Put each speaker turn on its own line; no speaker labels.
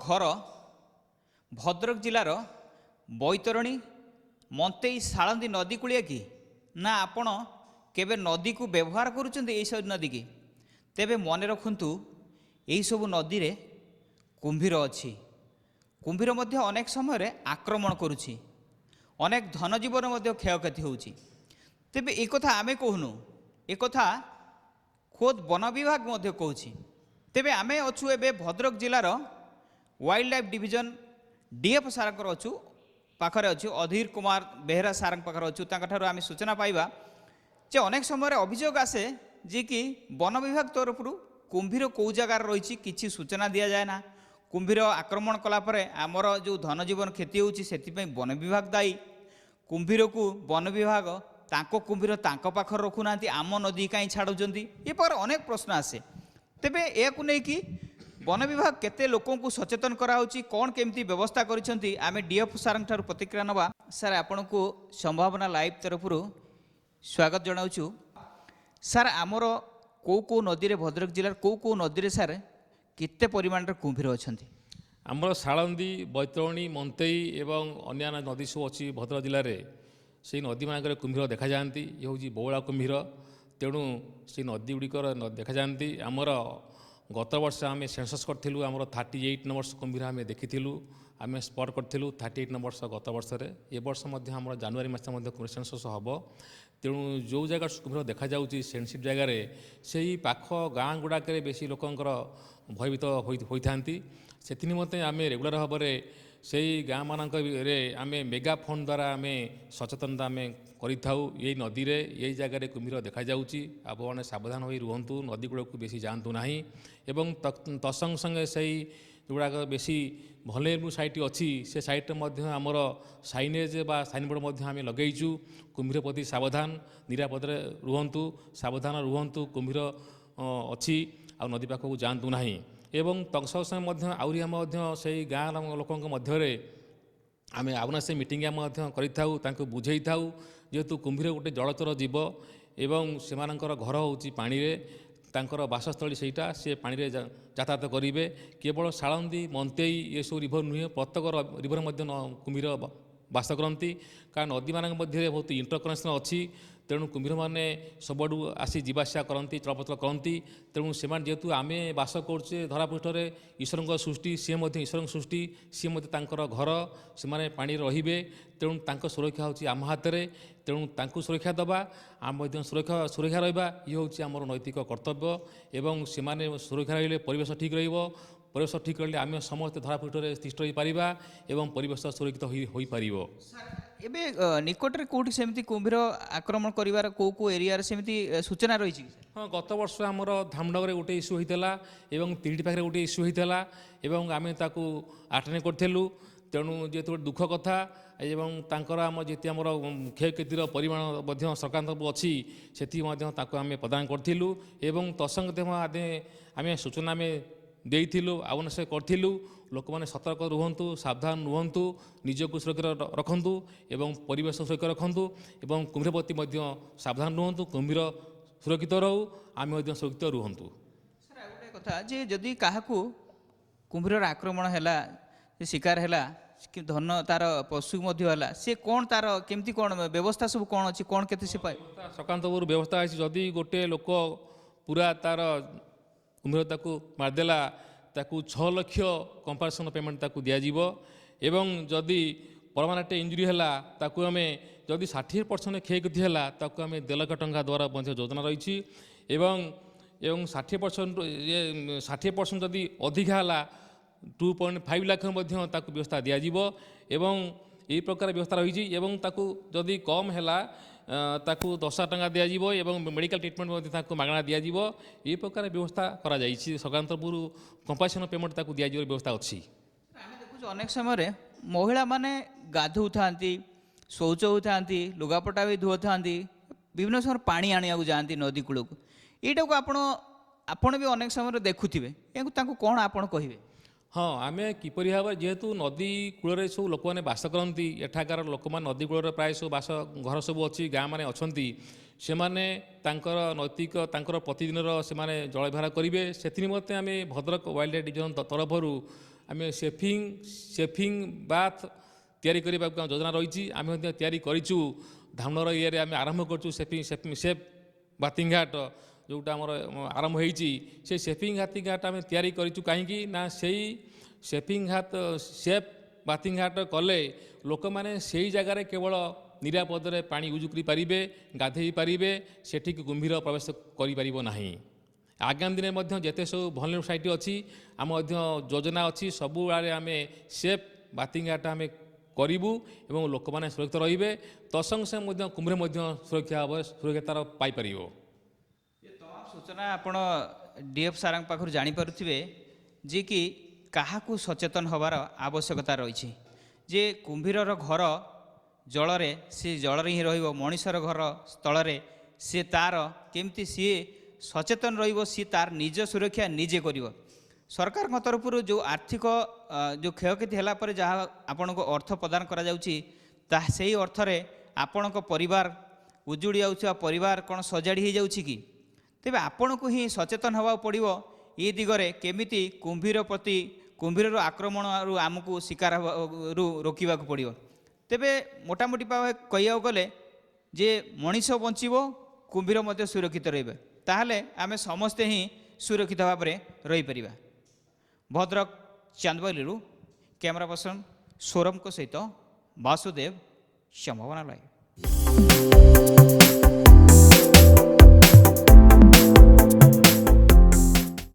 घर भद्रक जिलार बैतरणी मंतेई साळंदी नदी कूलिया कि ना आपण केबे नदी को व्यवहार करुचंती एई सब नदी की तेबे मन रखंतु एई सब नदी रे कुंभीर अछि। कुंभीर मध्य अनेक समय आक्रमण करुछि, अनेक धन जीवन मध्य क्षयक्षति होउछि। तेबे एक कथा आमे कहूनु, एक कथा खोद वन विभाग मध्य कहूछि। तेबे आमे अछु एबे भद्रक जिलार वाइल्ड लाइफ डिविजन डीएफ सारंकर अच्छु पाखरे अच्छु अधीर कुमार बेहरा सारंग पाखरे अच्छु। तांकठारु आमे सूचना पाइबा जे अनेक समय अभियोग आसे जे कि वन विभाग तरफ कुंभीर कौ जगार रही किसी सूचना दि जाए ना। कुंभीर आक्रमण कलापर आमर जो धन जीवन क्षति होउछि सेतिपई वन विभाग दायी। कुंभीर को वन विभाग तांको कुंभीर तांको पाखर रखुना आम नदी कहीं छाड़ुचंती, ये पर अनेक प्रश्न आसे। तेबे याकु नै कि वन विभाग केते लोकों को सचेतन कराउछि, कौन केमती व्यवस्था करिसेंती, आमे डीएफ सारंग ठारु प्रतिक्रिया नबा। सर आपण को संभावना लाइव तरफ स्वागत जनाउछु। सर आमर को नदी रे भद्रक जिलार को नदी रे सर केते परिमाण रे कुंभीर अछंती?
आमर साळंदी बैतरणी मंतेई एवं अन्य नदी सब अच्छी भद्रक जिले में से नदी मानक कुंभीर देखा जाती। ये हूँ बौला कुंभीर, तेणु से नदी गुड़िकर देखा जाती। आमर गत वर्ष आम सेंसस करूँ, आम 38 नंबर कुंभीर आम देखी आम स्पट करूँ 38 नंबर गत वर्ष में। ए वर्ष आम जनवरी मस कुंभीर सेंसस हम, तेणु जो जगह कुंभीर देखा जाऊँगी सेंसिटिव जगार से पाख गाँ गुड़ाक बेसी लोकंर भयभीत होता से निमते आम रेगुलर भाव में से गाँ मानक आम मेगा फोन द्वारा आम सचेतनता आम करूँ। ये नदी रे ये जगह कुंभीर देखा जाऊँगी, आपने सावधान हो रुहतु, नदी गुड़ा को बेसी जातु ना। एवं तत्संग संगे से गुड़ाक बेसी भलेबल साइट अच्छी से साइट आमर साइनेज बा साइन बोर्ड आम लगेचु। कुंभीर प्रति सावधान, निरापद रुहतु, सावधान रुहतु, कुंभीर अच्छी आ नदी पाखक जातु ना। एवं तत्संग संगे आहरी आम से गाँ लोक मध्य आम आउना से मीटिंग कर बुझे था, जेहेतु कुंभीर गोटे जलचर जीव एवं से घर हूँ पानी रे, तांकर बासस्थली सेटा से पानी रे यातायात करेंगे। केवल साळंदी मंतेई ये सब रिभर नुहे, प्रत्येक रिभर कुंभीर बास करती। कारण नदी मान मध्य बहुत इंटरकनेक्शन अच्छी, तेणु कुंभीर मैंने सबुठ आसी जावासा करती, चलप्रचल करती। तेणु से जेहेतु आम बास करे धरापृष्ठ ईश्वर सृष्टि, सी ईश्वर सृष्टि, सी घर से पानी रे, तेणु सुरक्षा हूँ आम हाथ में। तेणु सुरक्षा दबा, आम सुरक्षा रहा, ये हूँ आमर नैतिक कर्तव्य। एवं से सुरक्षा रही परिवेश ठीक रहा, परिवेश ठीक रही आम समस्त धरापृष्ठ तिष्ठ रही पारिबा एवं परिवेश सुरक्षित हो पार।
एबे निकटरे कोठी सेमती कुंभीर आक्रमण करिवार को एरिया रे सेमती सूचना रही?
हाँ, गत वर्ष आमर धामडगरे गोटे इश्यू होता एवं तिरटी पाखे गोटे इश्यू होता एवं आम ताकू आटेंड करूँ। तेणु जेहेतु दुख कथा एवं तांकर आम जी आमर क्षयक्षतिर परिमाण सरकार अच्छी से आम प्रदान करूँ। एवं तत्संग आम सूचना आम देइथिलु, आवश्यक करूँ। लोक मैंने सतर्क रुहतु, सावधान रुहतु, निजक सुरक्षित रखु एवं परिवेश सुरक्षित रखु एवं कुंभीर प्रति सावधान रुहतु। कुंभीर सुरक्षित रहू, आम सुरक्षित रुहतु।
सर गोटे कथा जे जदि क्या कुंभीर आक्रमण है, शिकार है कि धन तार पशु है, सी कौन तार केमती कौन व्यवस्था सब कौन अच्छी, कौन के पाए
सरकार तरफ व्यवस्था है? जदि गोटे लोक पूरा तार कुंभीर ताकू मारदेला, ताकू 6 लाख कंपनसेशन पेमेंट ताकू दिज्व। एवं जदि परमानेंट इंजुरी है ताकू आम जदि 60% क्षयक्षति है ताकू आम 1.5 लाख टंका द्वारा योजना रही। एवं 60% जदि अधिका है 2.5 लाख ताकू व्यवस्था दिज्व। एवं यही प्रकार व्यवस्था रही। एवं ताकू जदि कम है ताकू 10,000 टंका दिज्व एवं मेडिकल ट्रिटमेंट ताकू मागଣା दिज्व। ये प्रकार व्यवस्था करा जायछि। सरकार तरफ कंपनसेशन पेमेंट ताकू दिज्व व्यवस्था अच्छी।
आम देखु अनेक समय महिला माने गाधो था, शौच होता, लुगापटा भी धुआ था, विभिन्न समय पानी आने जाती नदी कूल को। यहीटा को आपण भी अनेक समय देखुवे, कौन आपड़ कहे?
हाँ, आम किपरि भाव जेहेतु नदी कूल सब लोक मैंने बास करती, एठाकार लोक मैंने नदी कूल प्राय सब बास घर सब अच्छी गाँ मैंने अच्छा से नैतिक प्रतिदिन से जलव्यवहार करेंगे। से निमते आम भद्रक वाइल्ड लाइफ डिविजन तरफ ଆମେ ସେଫିଂ ବାଥ୍ ତିଆରି କରିବାକୁ ଆମ ଯୋଜନା ରହିଛି। ଆମେ ମଧ୍ୟ ତିଆରି କରିଛୁ। ଧାମନଗର ଏରିଆରେ ଆମେ ଆରମ୍ଭ କରିଛୁ ସେଫ୍ ବାଥିଂ ଘାଟ ଯେଉଁଟା ଆମର ଆରମ୍ଭ ହୋଇଛି। ସେ ସେଫିଂ ବାଥିଂ ଘାଟ ଆମେ ତିଆରି କରିଛୁ କାହିଁକି ନା ସେଇ ସେଫ୍ ବାଥିଂ ଘାଟ କଲେ ଲୋକମାନେ ସେଇ ଜାଗାରେ କେବଳ ନିରାପଦରେ ପାଣି ୟୁଜ୍ କରିପାରିବେ, ଗାଧୋଇ ପାରିବେ, ସେଠିକି କୁମ୍ଭୀର ପ୍ରବେଶ କରିପାରିବ ନାହିଁ। ଆଗାମୀ ଦିନରେ ମଧ୍ୟ ଯେତେ ସବୁ ଭଲନେବଲ୍ ସାଇଟ୍ ଅଛି ଆମ ମଧ୍ୟ ଯୋଜନା ଅଛି ସବୁଆଡ଼େ ଆମେ ସେଫ୍ ବାଥିଂ ଘାଟ ଆମେ କରିବୁ ଏବଂ ଲୋକମାନେ ସୁରକ୍ଷିତ ରହିବେ। ତତ୍ସଙ୍ଗେ ସଙ୍ଗେ ମଧ୍ୟ କୁମ୍ଭୀର ମଧ୍ୟ ସୁରକ୍ଷିତାର ପାଇପାରିବ।
ତମାମ ସୂଚନା ଆପଣ ଡିଏଫ୍ ସାର୍ଙ୍କ ପାଖରୁ ଜାଣିପାରୁଥିବେ ଯେ କି କାହାକୁ ସଚେତନ ହେବାର ଆବଶ୍ୟକତା ରହିଛି। ଯେ କୁମ୍ଭୀରର ଘର ଜଳରେ, ସେ ଜଳରେ ହିଁ ରହିବ। ମଣିଷର ଘର ସ୍ଥଳରେ ସେ ତାର କେମିତି ସିଏ ସଚେତନ ରହିବ, ସିଏ ତାର ନିଜ ସୁରକ୍ଷା ନିଜେ କରିବ। ସରକାରଙ୍କ ତରଫରୁ ଯେଉଁ ଆର୍ଥିକ ଯେଉଁ କ୍ଷୟକ୍ଷତି ହେଲା ପରେ ଯାହା ଆପଣଙ୍କୁ ଅର୍ଥ ପ୍ରଦାନ କରାଯାଉଛି, ତାହା ସେହି ଅର୍ଥରେ ଆପଣଙ୍କ ପରିବାର ଉଜୁଡ଼ି ଯାଉଥିବା ପରିବାର କ'ଣ ସଜାଡ଼ି ହୋଇଯାଉଛି କି? ତେବେ ଆପଣଙ୍କୁ ହିଁ ସଚେତନ ହେବାକୁ ପଡ଼ିବ ଏ ଦିଗରେ କେମିତି କୁମ୍ଭୀରର ଆକ୍ରମଣରୁ ଆମକୁ ଶିକାର ହେବାରୁ ରୋକିବାକୁ ପଡ଼ିବ। ତେବେ ମୋଟାମୋଟି ଭାବେ କହିବାକୁ ଗଲେ ଯେ ମଣିଷ ବଞ୍ଚିବ, କୁମ୍ଭୀର ମଧ୍ୟ ସୁରକ୍ଷିତ ରହିବେ, ତାହେଲେ ଆମେ ସମସ୍ତେ ହିଁ ସୁରକ୍ଷିତ ଭାବରେ ରହିପାରିବା। ଭଦ୍ରକ ଚାନ୍ଦବାଲିରୁ କ୍ୟାମେରା ପର୍ସନ ସୌରଭଙ୍କ ସହିତ ବାସୁଦେବ, ସମ୍ଭାବନା ଲାଇଭ୍।